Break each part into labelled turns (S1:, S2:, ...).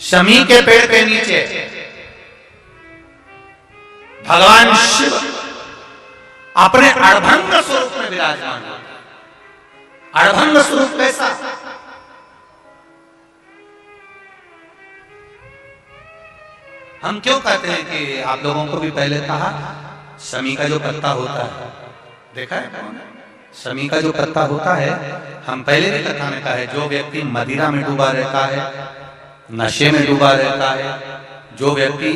S1: शमी के पेड़ के नीचे भगवान शिव अपने अड़भंग स्वरूप में विराजमान होते हैं। अड़भंग स्वरूप कैसा? हम क्यों कहते हैं कि आप लोगों को भी पहले कहा, शमी का जो पत्ता होता है, देखा है शमी का जो पत्ता होता है, हम पहले भी कथा में कहा है, जो व्यक्ति मदिरा में डूबा रहता है, नशे में डूबा रहता है, जो व्यक्ति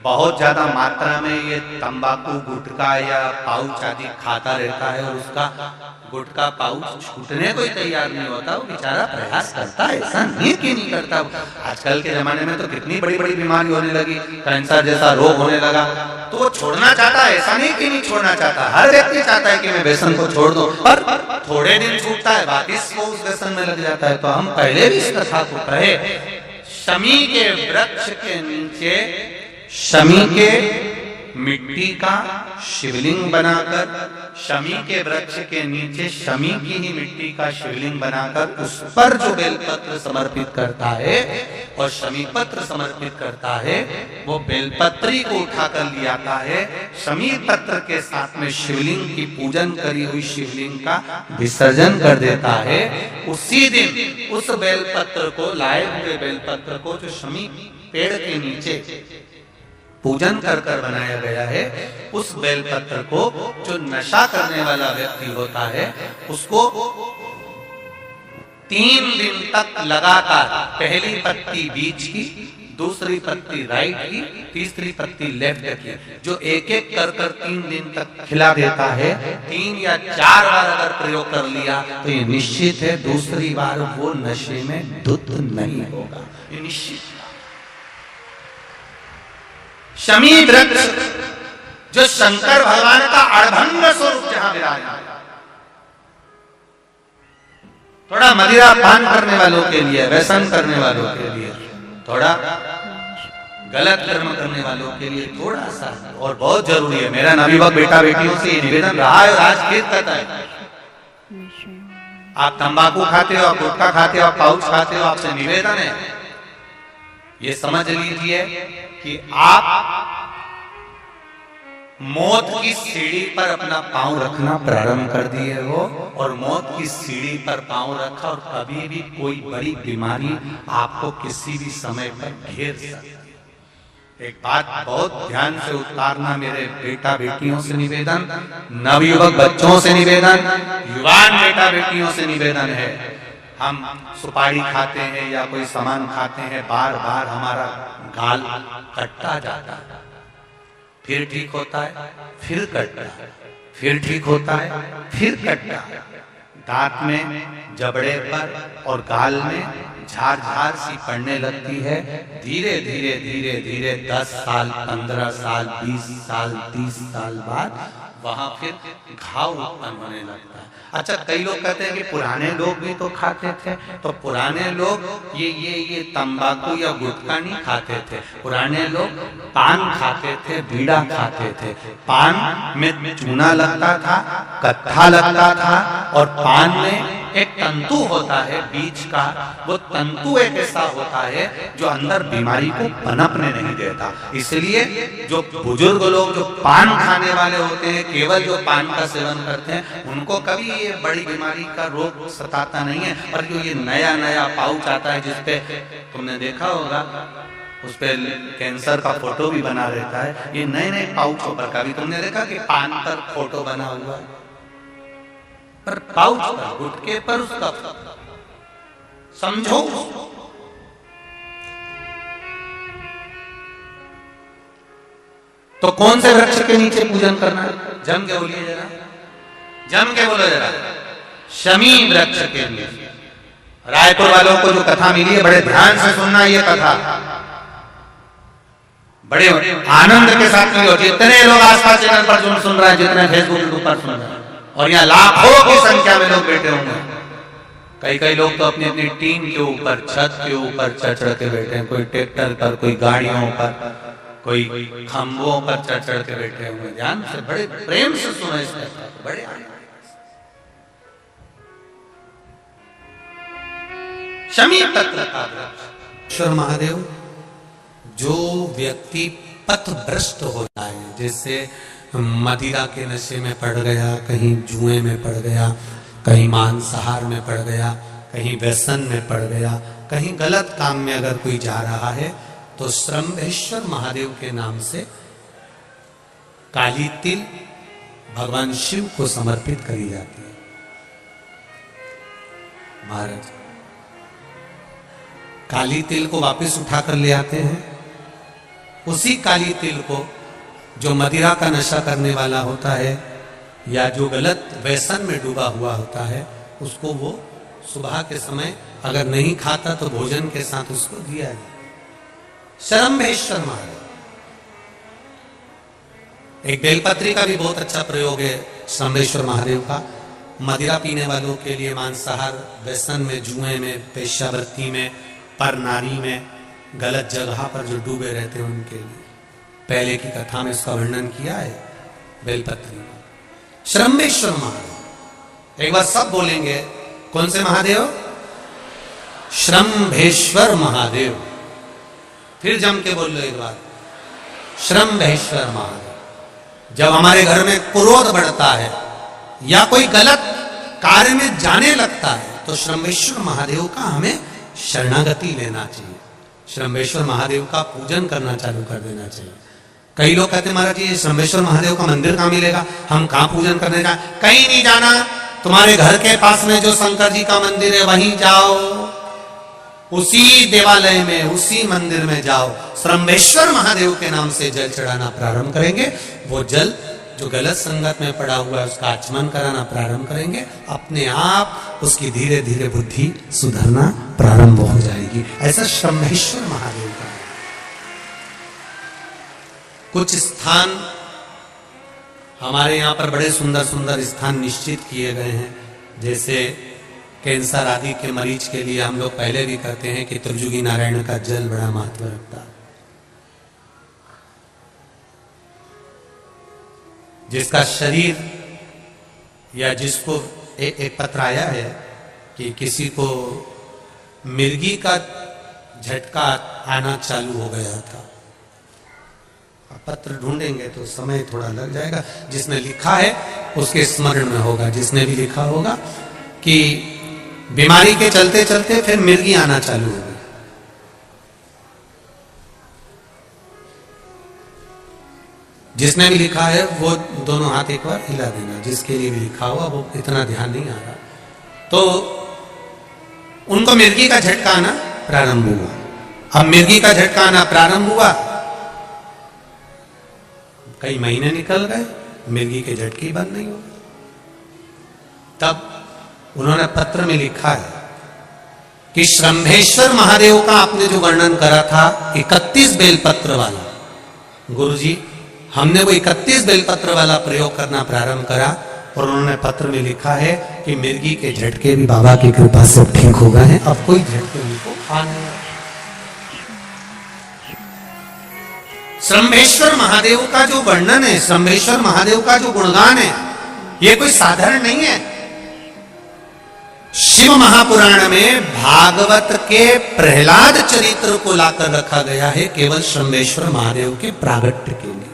S1: बहुत ज्यादा मात्रा में ये तंबाकू गुटखा या पाउच आदि खाता रहता है और उसका गुटखा पाउच छूटने को ही तैयार नहीं होता, वो बेचारा प्रयास करता है, ऐसा नहीं कि नहीं करता। आजकल के जमाने में तो कितनी बड़ी बड़ी बीमारी होने लगी, कैंसर जैसा रोग होने लगा, तो वो छोड़ना चाहता है, ऐसा नहीं कि नहीं छोड़ना चाहता। हर व्यक्ति चाहता है कि मैं व्यसन को छोड़ दूं, पर थोड़े दिन छूटता है, वापिस वो उस व्यसन में लग जाता है। तो हम पहले भी इस कथा को कहे, शमी के वृक्ष के नीचे शमी के मिट्टी का शिवलिंग बनाकर, शमी के वृक्ष के नीचे शमी की ही मिट्टी का शिवलिंग बनाकर उस पर जो बेलपत्र समर्पित करता है और शमी पत्र समर्पित करता है, वो बेलपत्री को उठाकर ले आता है, शमी पत्र के साथ में शिवलिंग की पूजन करी हुई शिवलिंग का विसर्जन कर देता है। उसी दिन उस बेलपत्र को, लाए हुए बेलपत्र को जो शमी पेड़ के नीचे पूजन कर कर बनाया गया है, उस बेलपत्र को जो नशा करने वाला व्यक्ति होता है, उसको 3 दिन तक लगातार पहली पत्ती बीच की, दूसरी पत्ती राइट की, तीसरी पत्ती लेफ्ट की, जो एक एक कर कर 3 दिन तक खिला देता है, 3 या 4 बार अगर प्रयोग कर लिया तो ये निश्चित है दूसरी बार वो नशे में धुत नहीं होगा, ये निश्चित। शमी वृक्ष जो शंकर भगवान का अड़भंग स्वरूप जहां विराजमान, थोड़ा मदिरा पान करने वालों के लिए, व्यसन करने वालों के लिए, थोड़ा गलत कर्म करने वालों के लिए थोड़ा सा और बहुत जरूरी है। मेरा नवयुवक बेटा बेटियों से निवेदन रहा है और आज फिर कहता है, आप तंबाकू खाते हो, आप गुटखा खाते हो, आप पाउच खाते हो, आपसे निवेदन है ये समझ लीजिए कि आप मौत की सीढ़ी पर अपना पांव रखना प्रारंभ कर दिए हो और मौत की सीढ़ी पर पांव रखा और कभी भी कोई बड़ी बीमारी आपको किसी भी समय पर घेर सकती है। एक बात बहुत ध्यान से उतारना, मेरे बेटा बेटियों से निवेदन, नवयुवक बच्चों से निवेदन, युवान बेटा बेटियों से निवेदन है, हम सुपारी खाते हैं या कोई सामान खाते हैं, बार बार हमारा गाल कटता जाता है, फिर ठीक होता है, फिर कटता है, फिर ठीक होता है, फिर कटता है, दांत में, जबड़े पर और गाल में झार झार सी पड़ने लगती है। धीरे धीरे धीरे धीरे 10 साल, 15 साल, 20 साल, 30 साल बाद वहां फिर घाव उत्पन्न होने लगता है। अच्छा, कई लोग कहते हैं कि पुराने लोग भी तो खाते थे, तो पुराने लोग ये तंबाकू या गुटखा नहीं खाते थे, पुराने लोग पान खाते थे, बीड़ा खाते थे। पान में चूना लगता था, कत्था लगता था और पान में एक तंतु होता है बीच का, वो तंतु एक ऐसा होता है जो अंदर बीमारी को पनपने नहीं देता। इसलिए जो बुजुर्ग लोग जो पान खाने वाले होते हैं, केवल जो पान का सेवन करते हैं, उनको कभी ये बड़ी बीमारी का रोग सताता नहीं है। और जो ये नया नया पाउच आता है जिसपे तुमने देखा होगा, उस पे कैंसर का फोटो भी बना रहता है, ये नए नए पाउचों पर कभी तुमने देखा कि पान पर फोटो बना हुआ है, पर पाउच पर, गुटके पर उसका समझो। तो कौन से वृक्ष के नीचे पूजन करना है? जम के बोलिए जरा, जम के बोलो जरा, शमी वृक्ष के नीचे। रायपुर वालों को जो कथा मिली है, बड़े ध्यान से सुनना ये कथा, बड़े आनंद के साथ मिली हो। जितने लोग आस्था चैनल पर सुन रहे हैं, जितने फेसबुक पर सुन रहे हैं, और यहाँ लाखों की संख्या में लोग बैठे होंगे, कई लोग तो अपनी अपनी टीम के ऊपर, छत के ऊपर चढ़ के बैठे हैं, कोई ट्रैक्टर पर, कोई गाड़ियों पर, कोई खंभों पर चढ़ के बैठे हुए। ध्यान से, बड़े प्रेम से सुनो इस कथा को, बड़े शमी पत्र का वृक्ष, श्रमेश्वर महादेव, जो व्यक्ति पथभ्रष्ट होता है, जैसे मदिरा के नशे में पड़ गया, कहीं जुए में पड़ गया, कहीं मांसाहार में पड़ गया, कहीं व्यसन में पड़ गया, कहीं गलत काम में अगर कोई जा रहा है, तो श्रमेश्वर महादेव के नाम से काली तिल भगवान शिव को समर्पित करी जाती है। महाराज काली तिल को वापस उठाकर ले आते हैं। उसी काली तिल को जो मदिरा का नशा करने वाला होता है या जो गलत व्यसन में डूबा हुआ होता है, उसको वो सुबह के समय अगर नहीं खाता तो भोजन के साथ उसको दिया जाए। श्रमेश्वर महादेव। एक बेलपत्री का भी बहुत अच्छा प्रयोग है श्रमेश्वर महादेव का। मदिरा पीने वालों के लिए, मांसाहार, व्यसन में, जुए में, पेशावृत्ति में, पर नारी में, गलत जगह पर जो डूबे रहते हैं उनके लिए पहले की कथा में इसका वर्णन किया है बेलपत्री में। श्रमेश्वर महादेव, एक बार सब बोलेंगे, कौन से महादेव? श्रमेश्वर महादेव। फिर जम के बोल लो एक बार, श्रमेश्वर महादेव। जब हमारे घर में क्रोध बढ़ता है या कोई गलत कार्य में जाने लगता है तो श्रमेश्वर महादेव का हमें शरणागति लेना चाहिए, श्रमेश्वर महादेव का पूजन करना चालू कर देना चाहिए। कई लोग कहते हैं महाराज जी श्रमेश्वर महादेव का मंदिर कहाँ मिलेगा, हम कहाँ पूजन करने जाए? कहीं नहीं जाना, तुम्हारे घर के पास में जो शंकर जी का मंदिर है वहीं जाओ, उसी देवालय में, उसी मंदिर में जाओ, श्रमेश्वर महादेव के नाम से जल चढ़ाना प्रारंभ करेंगे। वो जल जो गलत संगत में पड़ा हुआ है उसका आचमन कराना प्रारंभ करेंगे, अपने आप उसकी धीरे धीरे बुद्धि सुधरना प्रारंभ हो जाएगी। ऐसा श्रमेश्वर महादेव का। कुछ स्थान हमारे यहाँ पर बड़े सुंदर सुंदर स्थान निश्चित किए गए हैं, जैसे कैंसर आदि के मरीज के लिए हम लोग पहले भी कहते हैं कि त्रिजुगी नारायण का जल बड़ा महत्व रखता है। जिसका शरीर या जिसको एक पत्र आया है कि किसी को मिर्गी का झटका आना चालू हो गया था। पत्र ढूंढेंगे तो समय थोड़ा लग जाएगा, जिसने लिखा है उसके स्मरण में होगा। जिसने भी लिखा होगा कि बीमारी के चलते चलते फिर मिर्गी आना चालू हो गई। जिसने भी लिखा है वो दोनों हाथ एक बार हिला देना, जिसके लिए भी लिखा हुआ वो इतना ध्यान नहीं आ रहा। तो उनको मिर्गी का झटका आना प्रारंभ हुआ। अब मिर्गी का झटका आना प्रारंभ हुआ, कई महीने निकल गए, मिर्गी के झटके बंद नहीं हुए। तब उन्होंने पत्र में लिखा है कि श्रमेश्वर महादेव का आपने जो वर्णन करा था 31 बेलपत्र वाला, गुरुजी हमने वो 31 बेलपत्र वाला प्रयोग करना प्रारंभ करा और उन्होंने पत्र में लिखा है कि मिर्गी के झटके भी बाबा की कृपा से ठीक हो गए हैं, अब कोई झटके उनको आने। श्रमेश्वर महादेव का जो वर्णन है, श्रमेश्वर महादेव का जो गुणगान है, ये कोई साधारण नहीं है। शिव महापुराण में भागवत के प्रहलाद चरित्र को लाकर रखा गया है केवल श्रमेश्वर महादेव के प्रागट्य के लिए।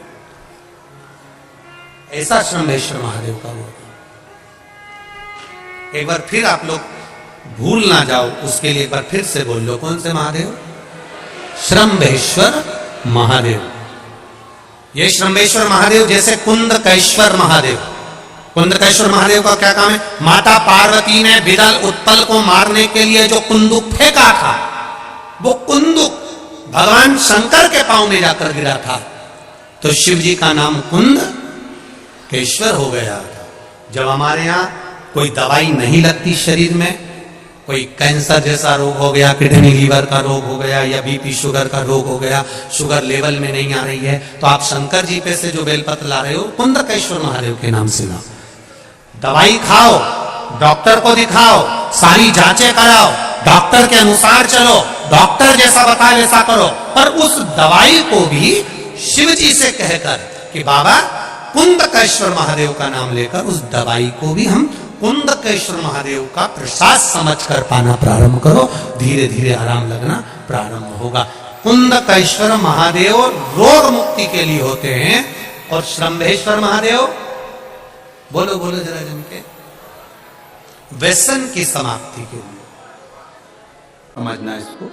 S1: ऐसा श्रमेश्वर महादेव का वो। एक बार फिर आप लोग भूल ना जाओ, उसके लिए एक बार फिर से बोल लो, कौन से महादेव? श्रमेश्वर महादेव। ये श्रमेश्वर महादेव जैसे कुंदकेश्वर महादेव। कुंदकेश्वर महादेव का क्या काम है? माता पार्वती ने विदल उत्पल को मारने के लिए जो कुंदुक फेंका था, वो कुंदुक भगवान शंकर के पांव में जाकर गिरा था, तो शिव जी का नाम कुंदकेश्वर हो गया था। जब हमारे यहाँ कोई दवाई नहीं लगती शरीर में, कोई कैंसर जैसा रोग हो गया, किडनी लीवर का रोग हो गया या बीपी शुगर का रोग हो गया, शुगर लेवल में नहीं आ रही है, तो आप शंकर जी पे से जो बेलपत्र ला रहे हो कुंदकेश्वर महादेव के नाम से लाओ। दवाई खाओ, डॉक्टर को दिखाओ, सारी जांचें कराओ, डॉक्टर के अनुसार चलो, डॉक्टर जैसा बताए वैसा करो, पर उस दवाई को भी शिव जी से कहकर कि बाबा कुंदकेश्वर महादेव का नाम लेकर उस दवाई को भी हम कुंदकेश्वर महादेव का प्रसाद समझकर पाना प्रारंभ करो, धीरे धीरे आराम लगना प्रारंभ होगा। कुंदकेश्वर महादेव रोग मुक्ति के लिए होते हैं और श्रम्भेश्वर महादेव, बोलो बोलो जरा जम के, व्यसन की समाप्ति के लिए। समझना इसको।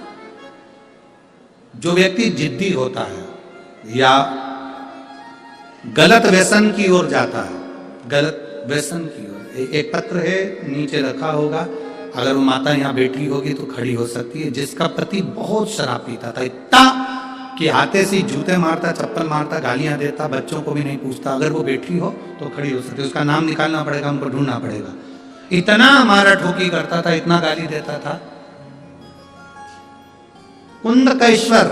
S1: जो व्यक्ति जिद्दी होता है या गलत व्यसन की ओर जाता है, गलत व्यसन की ओर, एक पत्र है नीचे रखा होगा, अगर वो माता यहां बैठी होगी तो खड़ी हो सकती है, जिसका पति बहुत शराब पीता था, इतना कि हाथे से जूते मारता, चप्पल मारता, गालियां देता, बच्चों को भी नहीं पूछता। अगर वो बैठी हो तो खड़ी हो सकती है, उसका नाम निकालना पड़ेगा, हमको ढूंढना पड़ेगा। इतना मारा ठोकी करता था, इतना गाली देता था। कुंदकेश्वर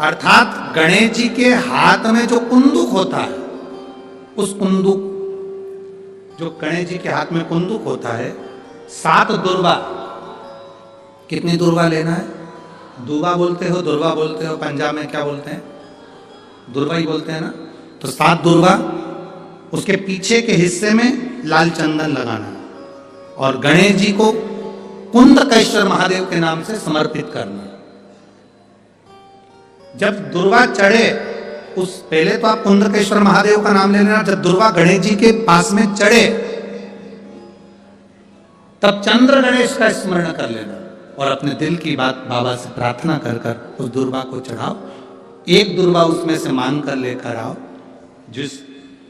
S1: अर्थात गणेश जी के हाथ में जो कुंदुक होता है, उस कुंदुक, जो गणेश जी के हाथ में कुंदुक होता है, 7 दुर्वा, कितनी दुर्वा लेना है? दुर्वा बोलते हो, दुर्वा बोलते हो, पंजाब में क्या बोलते हैं? दुर्वा ही बोलते हैं ना। तो 7 दुर्वा, उसके पीछे के हिस्से में लाल चंदन लगाना और गणेश जी को कुंदकेश्वर महादेव के नाम से समर्पित करना। जब दुर्वा चढ़े, उस पहले तो आप कुंदकेश्वर महादेव का नाम ले लेना, जब दुर्वा गणेश जी के पास में चढ़े तब चंद्र गणेश का स्मरण कर लेना और अपने दिल की बात बाबा से प्रार्थना कर कर उस दुर्वा को चढ़ाओ। एक दुर्वा उसमें से मांग कर लेकर आओ। जिस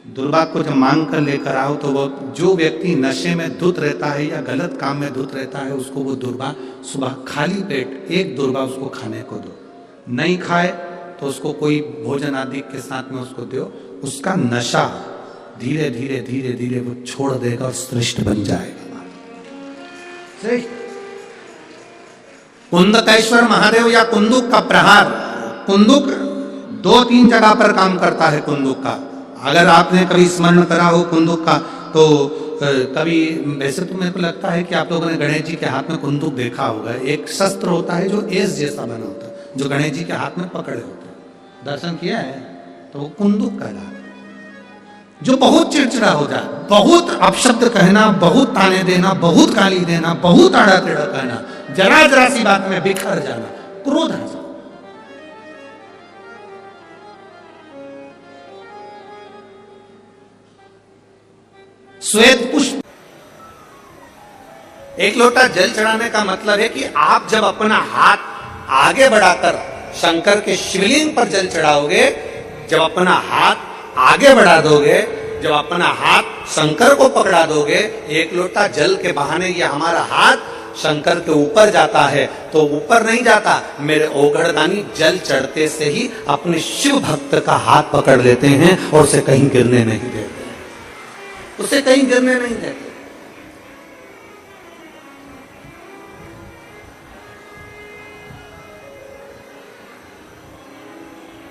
S1: दुर्वा को जब मांग कर लेकर आओ तो वो जो व्यक्ति नशे में धुत रहता है या गलत काम में धुत रहता है, उसको वो दुर्वा सुबह खाली पेट एक दुर्वा उसको खाने को दो। नहीं खाए तो उसको कोई भोजन आदि के साथ में उसको दो। उसका नशा धीरे धीरे धीरे धीरे वो छोड़ देगा और श्रेष्ठ बन जाएगा। कुंदकेश्वर महादेव या कुंदुक का प्रहार, कुंदुक 2-3 जगह पर काम करता है। कुंदुक का अगर आपने कभी स्मरण करा हो कुंदुक का, तो कभी, वैसे तो मेरे को लगता है कि आप लोगों ने गणेश जी के हाथ में कुंदुक देखा होगा। एक शस्त्र होता है जो एस जैसा बना होता है, जो गणेश जी के हाथ में पकड़े होते हैं। दर्शन किया है तो वो कुंदुक कहलाता है। जो बहुत चिड़चिड़ा हो जाए, बहुत अपशब्द कहना, बहुत ताने देना, बहुत गाली देना, बहुत आड़ा टेढ़ा कहना, जरा जरा सी बात में बिखर जाना, क्रोध आ जाना। श्वेत पुष्प, एक लोटा जल चढ़ाने का मतलब है कि आप जब अपना हाथ आगे बढ़ाकर शंकर के शिवलिंग पर जल चढ़ाओगे, जब अपना हाथ आगे बढ़ा दोगे, जब अपना हाथ शंकर को पकड़ा दोगे, एक लोटा जल के बहाने ये हमारा हाथ शंकर के ऊपर जाता है, तो ऊपर नहीं जाता। मेरे ओघड़दानी जल चढ़ते से ही अपने शिव भक्त का हाथ पकड़ लेते हैं और उसे कहीं गिरने नहीं देते, उसे कहीं गिरने नहीं देते।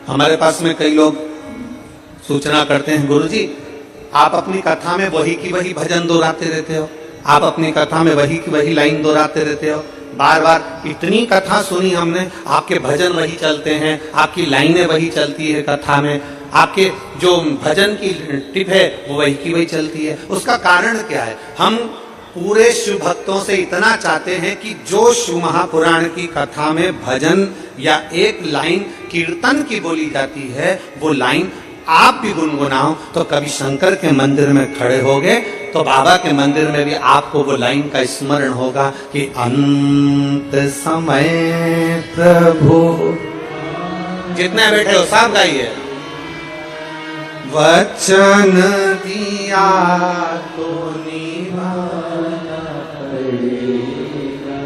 S1: हमारे पास में कई लोग सूचना करते हैं, गुरुजी आप अपनी कथा में वही की वही भजन दोहराते रहते हो, आप अपनी कथा में वही की वही लाइन दोहराते रहते हो, बार बार इतनी कथा सुनी हमने, आपके भजन वही चलते हैं, आपकी लाइनें वही चलती है कथा में, आपके जो भजन की टिप है वो वही की वही चलती है। उसका कारण क्या है? हम पूरे शिव भक्तों से इतना चाहते हैं कि जो शिव महापुराण की कथा में भजन या एक लाइन कीर्तन की बोली जाती है, वो लाइन आप भी गुनगुनाओ। तो कभी शंकर के मंदिर में खड़े होगे तो बाबा के मंदिर में भी आपको वो लाइन का स्मरण होगा कि अंत समय प्रभु, जितने बैठे हो सब गाइए। वचन दिया तो निभाना पड़ेगा,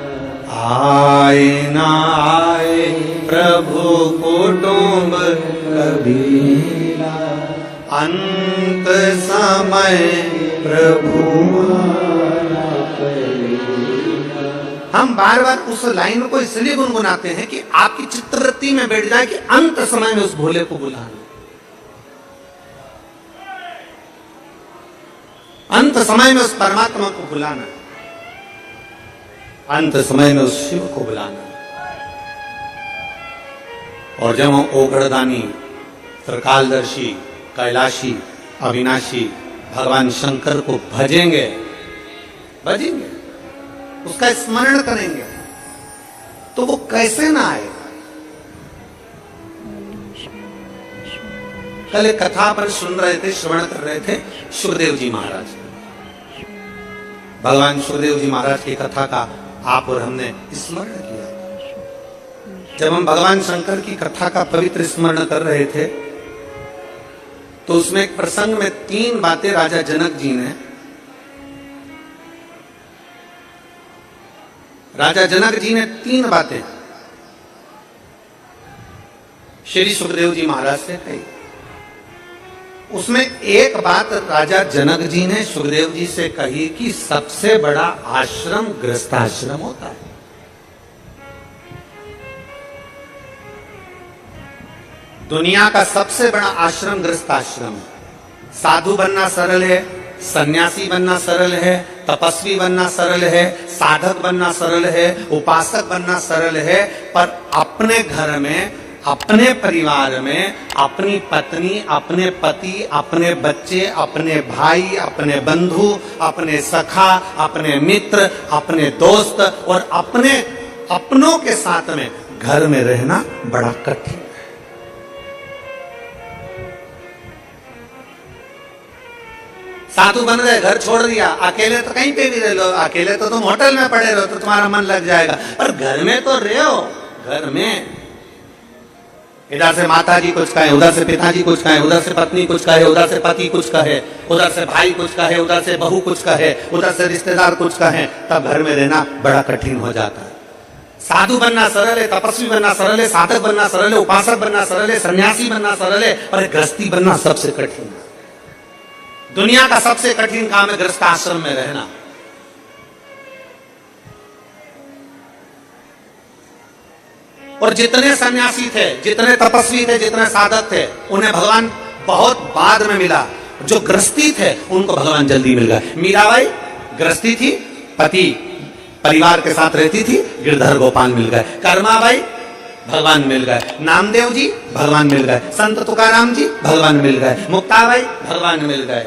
S1: आए ना आए प्रभु कुटुंब कबीला, अंत समय प्रभु आना पड़ेगा। हम बार बार उस लाइन को इसलिए गुनगुनाते हैं कि आपकी चित्रवृत्ति में बैठ जाए कि अंत समय में उस भोले को बुलाना, अंत समय में उस परमात्मा को बुलाना, अंत समय में उस शिव को बुलाना। और जब हम ओघड़दानी, त्रिकालदर्शी, कैलाशी, अविनाशी भगवान शंकर को भजेंगे भजेंगे, उसका स्मरण करेंगे, तो वो कैसे ना आए। कल एक कथा पर सुन रहे थे, श्रवण कर रहे थे सुखदेव जी महाराज, भगवान सुखदेव जी महाराज की कथा का आप और हमने स्मरण किया। जब हम भगवान शंकर की कथा का पवित्र स्मरण कर रहे थे, तो उसमें एक प्रसंग में 3 बातें राजा जनक जी ने, राजा जनक जी ने 3 बातें श्री सुखदेव जी महाराज से कही। उसमें एक बात राजा जनक जी ने सुखदेव जी से कही कि सबसे बड़ा आश्रम गृहस्थाश्रम होता है। दुनिया का सबसे बड़ा आश्रम गृहस्थाश्रम है। साधु बनना सरल है, सन्यासी बनना सरल है, तपस्वी बनना सरल है, साधक बनना सरल है, उपासक बनना सरल है, पर अपने घर में, अपने परिवार में, अपनी पत्नी, अपने पति, अपने बच्चे, अपने भाई, अपने बंधु, अपने सखा, अपने मित्र, अपने दोस्त और अपने अपनों के साथ में घर में रहना बड़ा कठिन है। साधु बन गए, घर छोड़ दिया, अकेले तो कहीं पे भी रह लो, अकेले तो तुम होटल में पड़े रहो तो तुम्हारा मन लग जाएगा, पर घर में तो रहो। घर में इधर से माता जी कुछ कहे, उधर से पिताजी कुछ कहे, उधर से पत्नी कुछ कहे, उधर से पति कुछ कहे, उधर से भाई कुछ कहे, उधर से बहू कुछ कहे, उधर से रिश्तेदार कुछ कहे, तब घर में रहना बड़ा कठिन हो जाता है। साधु बनना सरल है, तपस्वी बनना सरल है, साधक बनना सरल है, उपासक बनना सरल है, सन्यासी बनना सरल है, और गृहस्थी बनना सबसे कठिन है। दुनिया का सबसे कठिन काम है गृहस्थ आश्रम में रहना। और जितने सन्यासी थे, जितने तपस्वी थे, जितने साधक थे, उन्हें भगवान बहुत बाद में मिला। जो गृहस्थी थे उनको भगवान जल्दी मिल गए। मीराबाई गृहस्थी थी, पति परिवार के साथ रहती थी, गिरधर गोपाल मिल गए। कर्माबाई भगवान मिल गए। नामदेव जी भगवान मिल गए। संत तुकाराम जी भगवान मिल गए। मुक्ताबाई भगवान मिल गए।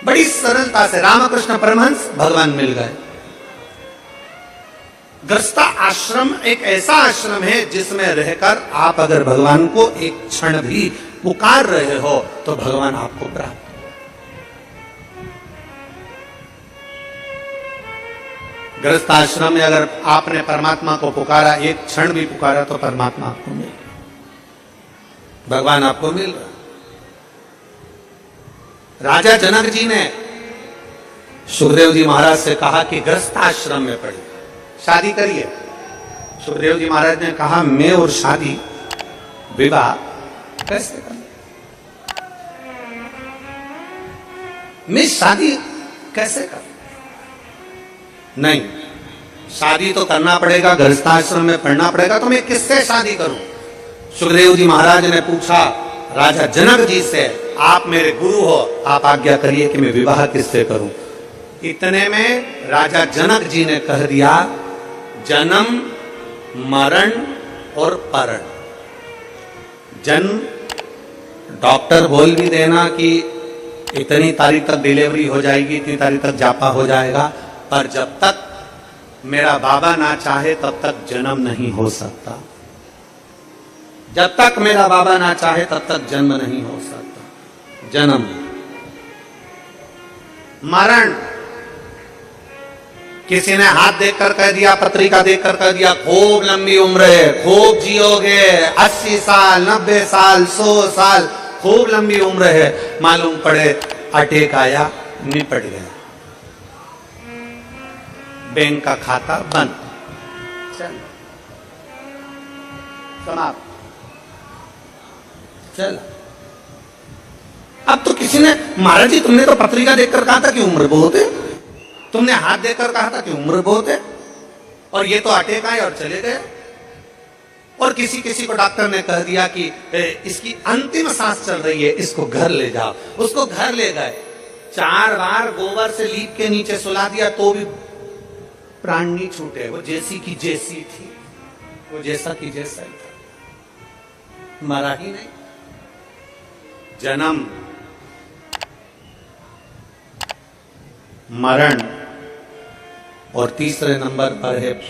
S1: बड़ी सरलता से रामकृष्ण परमहंस भगवान मिल गए। गृहस्थ आश्रम एक ऐसा आश्रम है जिसमें रहकर आप अगर भगवान को एक क्षण भी पुकार रहे हो तो भगवान आपको प्राप्त। गृहस्थ आश्रम में अगर आपने परमात्मा को पुकारा, एक क्षण भी पुकारा, तो परमात्मा आपको मिल गया, भगवान आपको मिल रहा। राजा जनक जी ने सुखदेव जी महाराज से कहा कि गृहस्थ आश्रम में पढ़िए, शादी करिए। सुखदेव जी महाराज ने कहा, मैं और शादी, विवाह कैसे करूं? मैं शादी कैसे करूं? नहीं, शादी तो करना पड़ेगा, गृहस्थाश्रम में पढ़ना पड़ेगा, तो मैं किससे शादी करूं? सुखदेव जी महाराज ने पूछा राजा जनक जी से, आप मेरे गुरु हो, आप आज्ञा करिए कि मैं विवाह किससे करूं? इतने में राजा जनक जी ने कह दिया, जन्म, मरण और परण। जन्म, डॉक्टर बोल भी देना कि इतनी तारीख तक डिलीवरी हो जाएगी, इतनी तारीख तक जापा हो जाएगा, पर जब तक मेरा बाबा ना चाहे तब तक जन्म नहीं हो सकता। जब तक मेरा बाबा ना चाहे तब तक जन्म नहीं हो सकता। जन्म, मरण, किसी ने हाथ देखकर कह दिया, पत्रिका देखकर कह दिया, खूब लंबी उम्र है, खूब जियोगे, 80 साल, 90 साल, 100 साल, खूब लंबी उम्र है। मालूम पड़े अटैक आया, निपट गया, बैंक का खाता बंद, चल समाप्त, चल। अब तो किसी ने, महाराज जी तुमने तो पत्रिका देखकर कहा था कि उम्र बहुत है, तुमने हाथ देखकर कहा था कि उम्र बहुत है, और ये तो अटैक आए और चले गए। और किसी किसी को डॉक्टर ने कह दिया कि इसकी अंतिम सांस चल रही है, इसको घर ले जाओ। उसको घर ले गए, 4 बार गोबर से लीप के नीचे सुला दिया तो भी प्राण नहीं छूटे। वो जैसी की जैसी थी, वो जैसा की जैसा ही था, मरा ही नहीं। जन्म, मरण, और तीसरे नंबर पर है